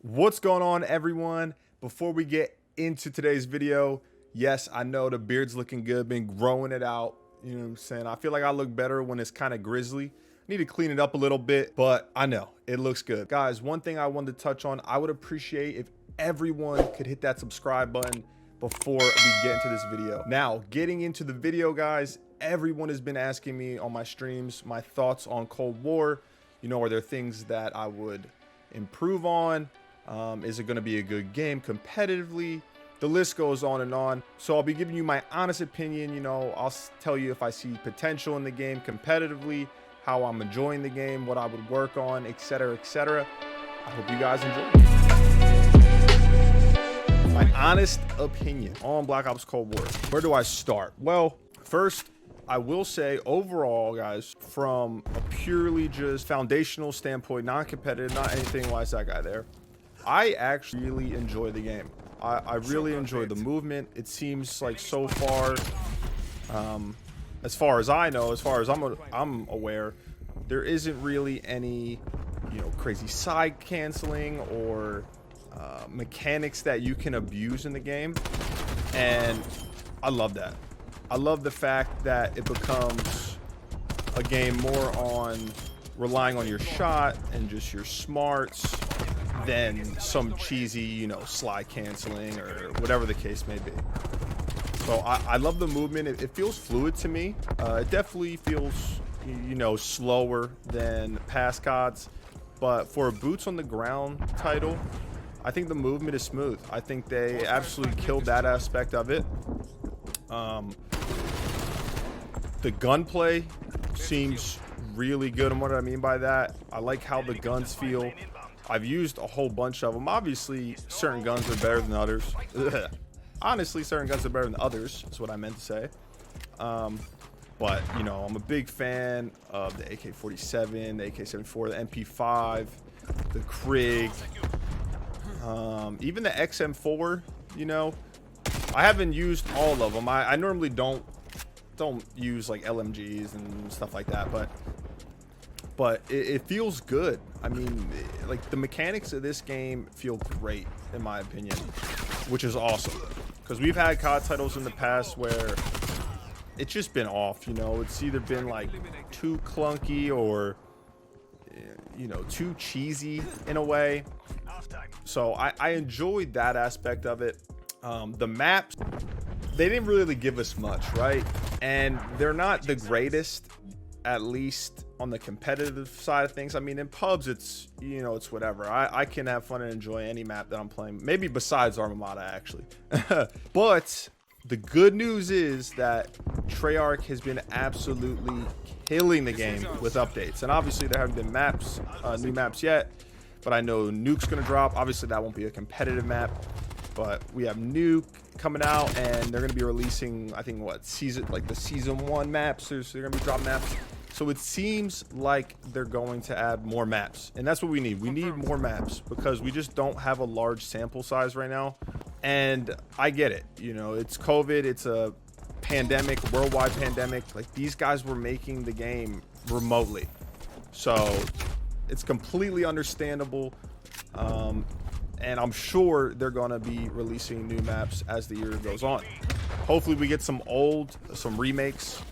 What's going on, everyone? Before we get into today's video, yes, I know the beard's looking good, been growing it out, you know what I'm saying? I feel like I look better when it's kind of grizzly. Need to clean it up a little bit, but I know it looks good. Guys, one thing I wanted to touch on, I would appreciate if everyone could hit that subscribe button before we get into this video. Now, getting into the video, guys, everyone has been asking me on my streams my thoughts on Cold War. You know, are there things that I would improve on? Is it going to be a good game competitively? The list goes on and on. So I'll be giving you my honest opinion. You know, I'll tell you if I see potential in the game competitively, how I'm enjoying the game, what I would work on, etc., etc. I hope you guys enjoy. My honest opinion on Black Ops Cold War. Where do I start? Well, first, I will say overall, guys, from a purely just foundational standpoint, non-competitive, not anything like that guy there, I actually really enjoy the game. I really enjoy the movement. It seems like so far as I know, as far as I'm aware, there isn't really any, you know, crazy side canceling or mechanics that you can abuse in the game, and I love that. I love the fact that it becomes a game more on relying on your shot and just your smarts than some cheesy, you know, slide canceling or whatever the case may be. So I love the movement. It feels fluid to me. It definitely feels, you know, slower than past CODs, but for a boots on the ground title, I think the movement is smooth. I think they absolutely killed that aspect of it. The gunplay seems really good, and what I mean by that, I like how the guns feel. I've used a whole bunch of them. Obviously, certain guns are better than others. Honestly, certain guns are better than others, is what I meant to say. But, you know, I'm a big fan of the AK-47, the AK-74, the MP5, the Krig, even the XM4, you know. I haven't used all of them. I normally don't use like LMGs and stuff like that, but it feels good. I mean, like, the mechanics of this game feel great in my opinion, which is awesome, because we've had COD titles in the past where it's just been off, you know. It's either been like too clunky or, you know, too cheesy in a way. So I enjoyed that aspect of it. The maps, they didn't really give us much, right? And they're not the greatest, at least on the competitive side of things. I mean, in pubs, it's, you know, it's whatever. I can have fun and enjoy any map that I'm playing, maybe besides Armamata, actually. But the good news is that Treyarch has been absolutely killing the game with updates. And obviously there haven't been maps, new maps yet, but I know Nuke's gonna drop. Obviously that won't be a competitive map, but we have Nuke coming out, and they're going to be releasing, I think, what, the season 1 maps. They're going to be drop maps. So it seems like they're going to add more maps, and that's what we need. We need more maps because we just don't have a large sample size right now. And I get it, you know, it's COVID, it's a pandemic, worldwide pandemic. Like, these guys were making the game remotely, so it's completely understandable. And I'm sure they're going to be releasing new maps as the year goes on. Hopefully we get some remakes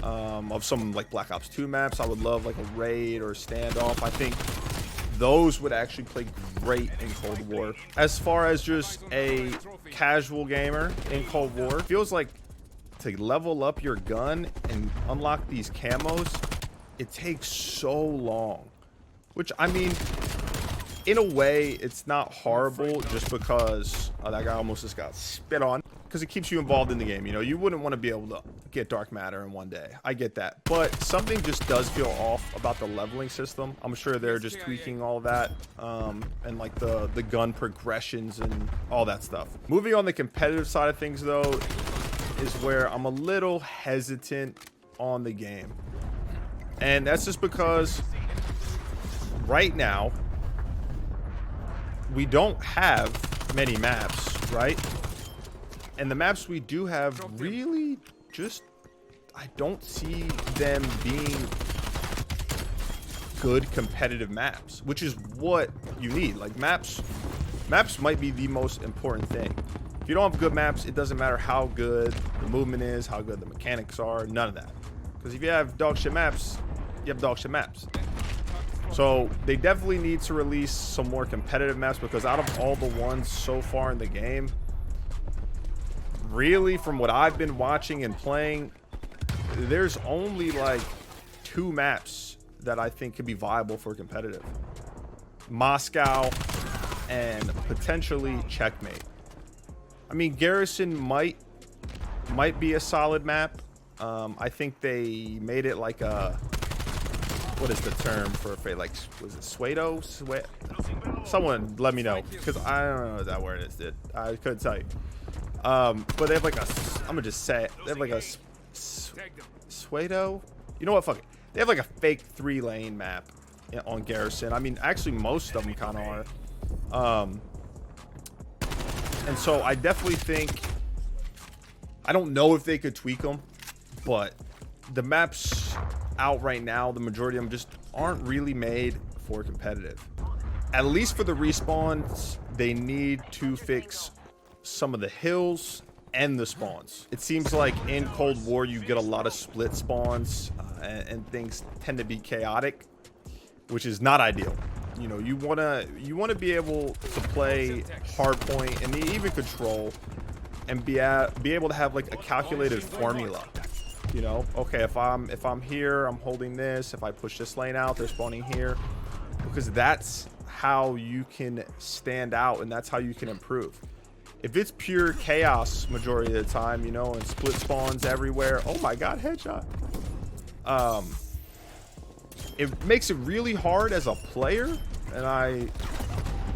of some like Black Ops 2 maps. I would love like a raid or a standoff. I think those would actually play great in Cold War. As far as just a casual gamer in Cold War, it feels like to level up your gun and unlock these camos, it takes so long. Which, I mean, in a way, it's not horrible, just because that guy almost just got spit on, because it keeps you involved in the game. You know, you wouldn't want to be able to get dark matter in one day. I get that, but something just does feel off about the leveling system. I'm sure they're just tweaking all that, and like the gun progressions and all that stuff. Moving on the competitive side of things, though, is where I'm a little hesitant on the game, and that's just because right now we don't have many maps, right? And the maps we do have really just, I don't see them being good competitive maps, which is what you need. Like, maps Maps might be the most important thing. If you don't have good maps, it doesn't matter how good the movement is, how good the mechanics are, none of that. Because if you have dog shit maps, you have dog shit maps. So they definitely need to release some more competitive maps, because out of all the ones so far in the game, really from what I've been watching and playing, there's only like 2 maps that I think could be viable for competitive. Moscow and potentially Checkmate. I mean, Garrison might be a solid map. I think they made it like a, what is the term for a like, was it Suedo? Someone let me know, because I don't know that word is, dude. I couldn't tell you. But they have like a, I'm gonna just say it, they have like a Suedo. You know what? Fuck it. They have like a fake 3-lane map on Garrison. I mean, actually, most of them kind of are. And so I definitely think, I don't know if they could tweak them, but the maps out right now, the majority of them just aren't really made for competitive. At least for the respawns, they need to fix some of the hills and the spawns. It seems like in Cold War you get a lot of split spawns, and things tend to be chaotic, which is not ideal. You know, you wanna be able to play hardpoint and even control, and be able to have like a calculated formula. You know, okay, if I'm here, I'm holding this. If I push this lane out, they're spawning here, because that's how you can stand out and that's how you can improve. If it's pure chaos majority of the time, you know, and split spawns everywhere, oh my god, headshot. It makes it really hard as a player, and I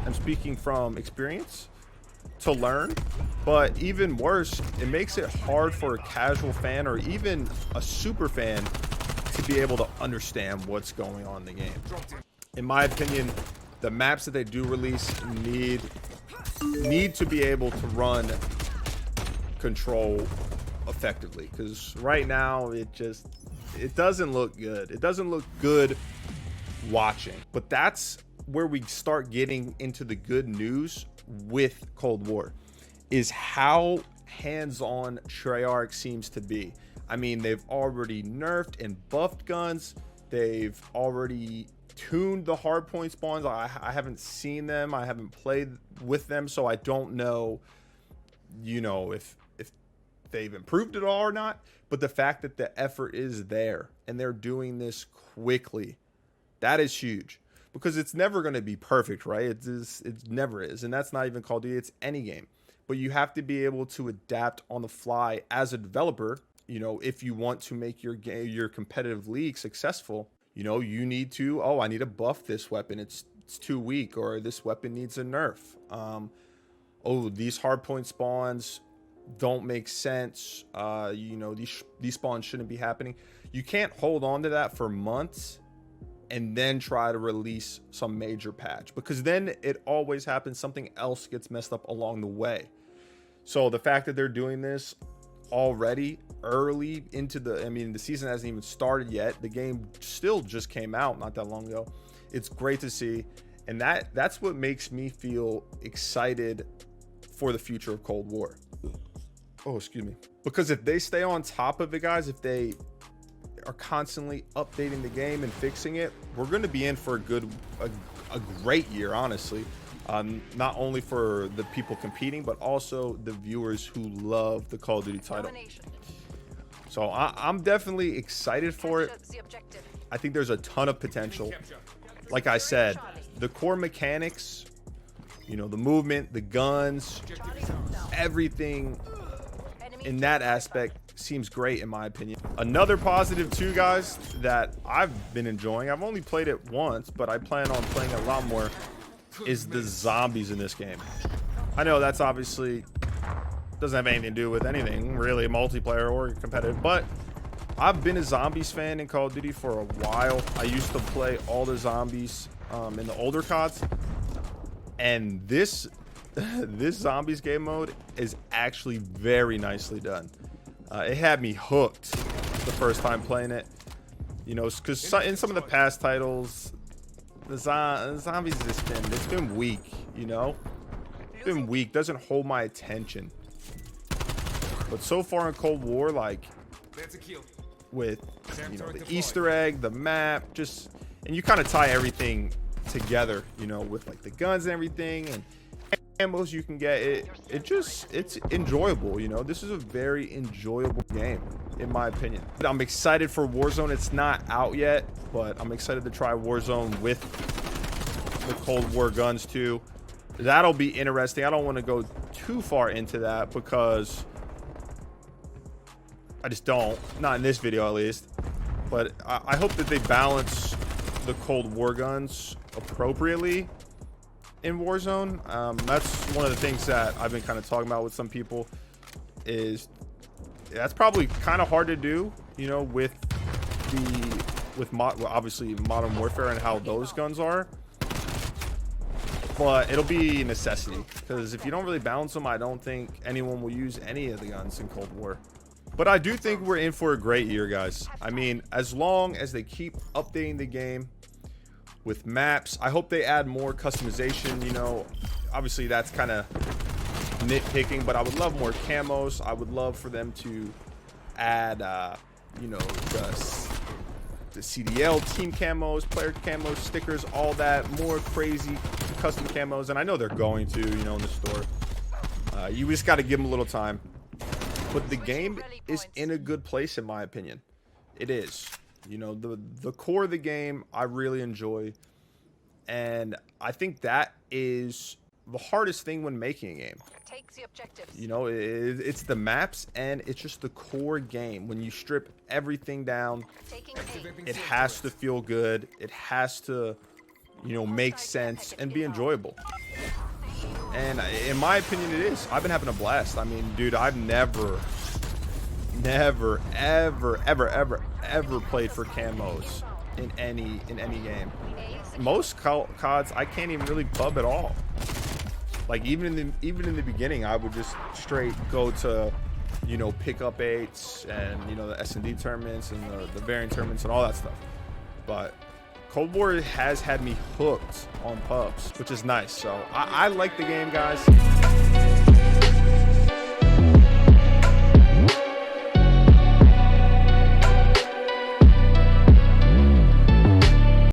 am speaking from experience, to learn. But even worse, it makes it hard for a casual fan or even a super fan to be able to understand what's going on in the game. In my opinion, the maps that they do release need to be able to run control effectively, because right now it doesn't look good. It doesn't look good watching. But that's where we start getting into the good news with Cold War, is how hands-on Treyarch seems to be. I mean, they've already nerfed and buffed guns. They've already tuned the hardpoint spawns. I haven't seen them. I haven't played with them, so I don't know, you know, if they've improved it all or not. But the fact that the effort is there and they're doing this quickly, that is huge, because it's never going to be perfect, right? It never is, and that's not even Call of Duty. It's any game. But you have to be able to adapt on the fly as a developer. You know, if you want to make your competitive league successful, you know, you need to, oh, I need to buff this weapon. It's too weak, or this weapon needs a nerf. Oh, these hardpoint spawns don't make sense. You know, these spawns shouldn't be happening. You can't hold on to that for months and then try to release some major patch, because then it always happens. Something else gets messed up along the way. So the fact that they're doing this already early into the, I mean, the season hasn't even started yet. The game still just came out not that long ago. It's great to see. And that's what makes me feel excited for the future of Cold War. Oh, excuse me. Because if they stay on top of it, guys, if they are constantly updating the game and fixing it, we're going to be in for a great year, honestly. Not only for the people competing, but also the viewers who love the Call of Duty title. So I'm definitely excited for it. I think there's a ton of potential. Like I said, the core mechanics, you know, the movement, the guns, everything in that aspect seems great in my opinion. Another positive too, guys, that I've been enjoying, I've only played it once, but I plan on playing a lot more, is the zombies in this game. I know that's obviously doesn't have anything to do with anything really, multiplayer or competitive, but I've been a zombies fan in Call of Duty for a while. I used to play all the zombies in the older CODs, and this zombies game mode is actually very nicely done. It had me hooked the first time playing it, you know, because in some of the past titles, the zombies it's been weak, you know. been weak, doesn't hold my attention. But so far in Cold War, like with the Easter egg, the map, and you kind of tie everything together, with like the guns and everything and ammos you can get. It's enjoyable. This is a very enjoyable game in my opinion. I'm excited for Warzone. It's not out yet, but I'm excited to try Warzone with the Cold War guns too. That'll be interesting. I don't want to go too far into that because I just don't, not in this video at least. But I hope that they balance the Cold War guns appropriately in Warzone. That's one of the things that I've been kind of talking about with some people, is that's probably kind of hard to do, with obviously Modern Warfare and how those guns are. But it'll be a necessity, because if you don't really balance them, I don't think anyone will use any of the guns in Cold War. But I do think we're in for a great year, guys. I mean, as long as they keep updating the game with maps, I hope they add more customization. Obviously that's kind of nitpicking, but I would love more camos. I would love for them to add the CDL team camos, player camos, stickers, all that, more crazy custom camos. And I know they're going to, in the store. You just got to give them a little time. But the game is in a good place, in my opinion. It is. The core of the game I really enjoy. And I think that is the hardest thing when making a game. It's the maps, and it's just the core game. When you strip everything down, it has to feel good. It has to, make sense and be enjoyable. And in my opinion, it is. I've been having a blast. I mean, dude, I've never, ever played for camos in any game. Most CODs I can't even really pub at all. Like even in the beginning, I would just straight go to, pick up 8s and the S&D tournaments and the variant tournaments and all that stuff. But Cold War has had me hooked on pubs, which is nice. So I like the game, guys.